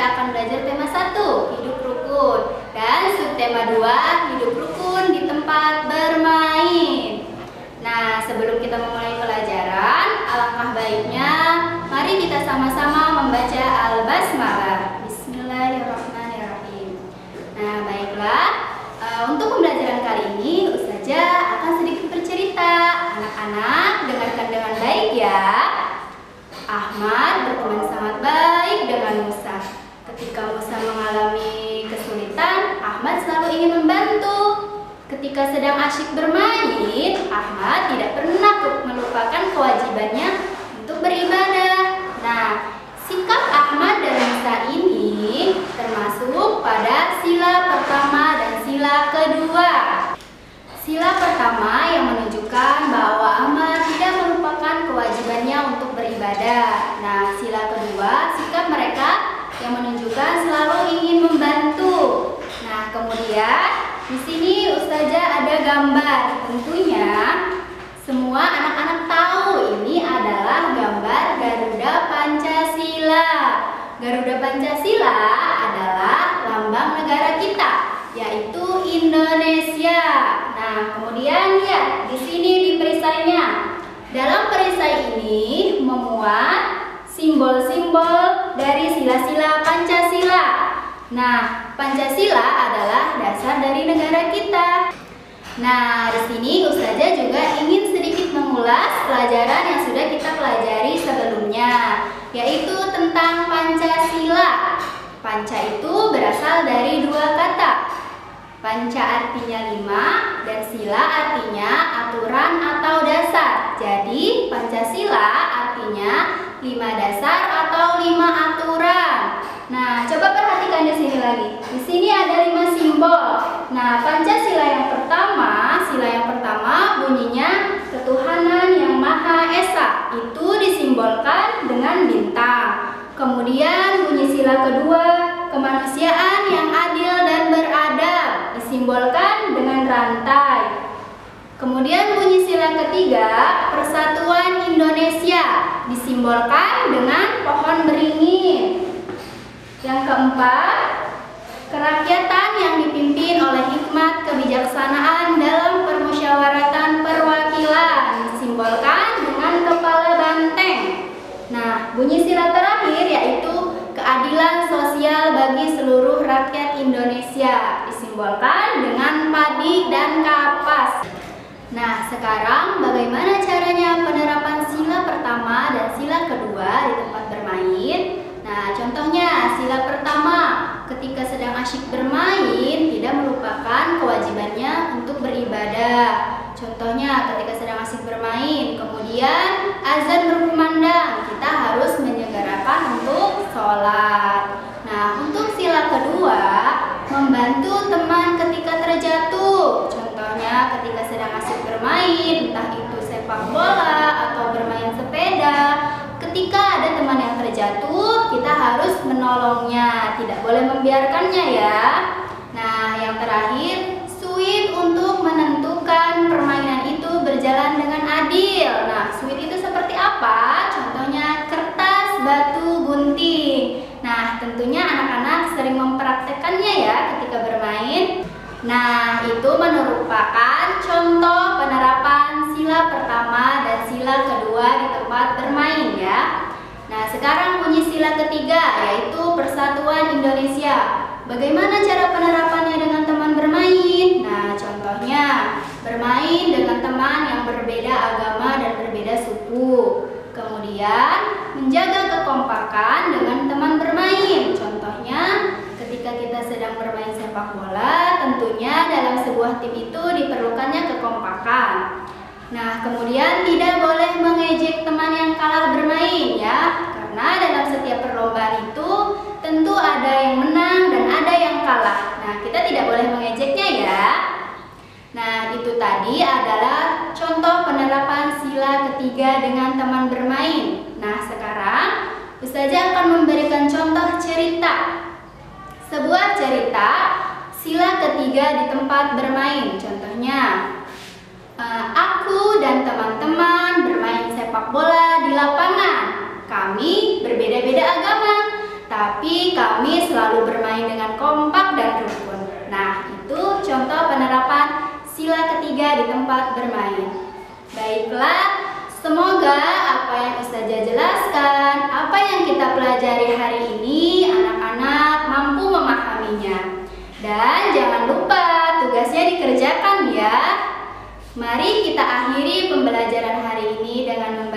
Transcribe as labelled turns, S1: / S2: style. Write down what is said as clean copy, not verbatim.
S1: kita akan belajar tema 1, hidup rukun, dan subtema 2, hidup rukun di tempat bermain. Nah, sebelum kita memulai pelajaran, alangkah baiknya mari kita sama-sama membaca Al-Basmalah. Bismillahirrahmanirrahim. Nah, baiklah. Untuk pembelajaran kali ini, Ustazah akan sedikit bercerita. Anak-anak, dengarkan dengan baik ya. Ahmad berteman sangat baik dengan Musa. Ketika Musa mengalami kesulitan, Ahmad selalu ingin membantu. Ketika sedang asyik bermain, Ahmad tidak pernah melupakan kewajibannya untuk beribadah. Nah, sikap Ahmad dan Musa ini termasuk pada sila pertama dan sila kedua. Sila pertama yang menunjukkan bahwa Ahmad tidak melupakan kewajibannya untuk beribadah. Nah, sila kedua, sikap mereka yang menunjukkan selalu ingin membantu. Nah, kemudian di sini Ustazah ada gambar. Tentunya semua anak-anak tahu ini adalah gambar Garuda Pancasila. Garuda Pancasila adalah lambang negara kita, yaitu Indonesia. Nah, kemudian lihat di sini di perisainya. Dalam perisai ini memuat simbol-simbol dari sila-sila Pancasila. Nah, Pancasila adalah dasar dari negara kita. Nah, di sini Ustazah juga ingin sedikit mengulas pelajaran yang sudah kita pelajari sebelumnya, yaitu tentang Pancasila. Panca itu berasal dari dua kata. Panca artinya 5 dan sila artinya aturan atau dasar. Jadi Pancasila artinya 5 dasar atau 5 aturan. Nah, coba perhatikan di sini lagi. Di sini ada 5 simbol. Nah, Pancasila sila yang pertama bunyinya ketuhanan yang Maha Esa. Itu disimbolkan dengan bintang. Kemudian bunyi sila kedua, kemanusiaan yang adil dan beradab, disimbolkan dengan rantai. Kemudian bunyi sila ketiga, persatuan Indonesia, disimbolkan dengan pohon beringin. Yang keempat, kerakyatan yang dipimpin oleh hikmat kebijaksanaan dalam permusyawaratan perwakilan, disimbolkan dengan kepala banteng. Nah, bunyi sila terakhir yaitu keadilan sosial bagi seluruh rakyat Indonesia, disimbolkan dengan padi dan kapas. Nah, sekarang bagaimana caranya penerapan sila pertama dan sila kedua di tempat bermain? Nah, contohnya sila pertama, ketika sedang asyik bermain tidak melupakan kewajibannya untuk beribadah. Contohnya ketika sedang asyik bermain, kemudian azan berkumandang, kita harus menyegerakan untuk sholat. Nah, untuk sila kedua, membantu teman ketika terjatuh. Contohnya ketika sedang asyik bermain, entah itu sepak bola atau bermain sepeda, ketika ada teman yang terjatuh, kita harus menolongnya, tidak boleh membiarkannya ya. Nah, yang terakhir, suit untuk menentukan permainan itu berjalan dengan adil. Nah, suit itu seperti apa? Contohnya kertas, batu, gunting. Nah, tentunya anak-anak sering mempraktekannya ya ketika bermain. Nah, itu merupakan contoh penerapan sila pertama dan sila kedua di tempat bermain ya. Nah, sekarang bunyi sila ketiga, yaitu persatuan Indonesia. Bagaimana cara penerapannya dengan teman bermain? Nah, contohnya bermain dengan teman yang berbeda agama dan berbeda suku. Kemudian menjaga kekompakan dengan teman bermain. Contohnya ketika kita sedang bermain sepak bola, tentunya dalam sebuah tim itu diperlukannya kekompakan. Nah, kemudian tidak boleh mengejek teman yang kalah bermain ya, karena dalam setiap perlombaan itu tentu ada yang menang dan ada yang kalah. Nah, kita tidak boleh mengejeknya ya. Nah, itu tadi adalah contoh penerapan sila ketiga dengan teman bermain. Nah, sekarang Ustazah akan memberikan contoh cerita. Sebuah cerita sila ketiga di tempat bermain. Contohnya, aku dan teman-teman bermain sepak bola di lapangan. Kami berbeda-beda agama, tapi kami selalu bermain dengan kompak dan rukun. Nah, itu contoh penerapan sila ketiga di tempat bermain. Baiklah, semoga apa yang Ustazah jelaskan, apa yang kita pelajari hari ini, anak-anak mampu memahaminya. Dan jangan lupa tugasnya dikerjakan ya. Mari kita akhiri pembelajaran hari ini dengan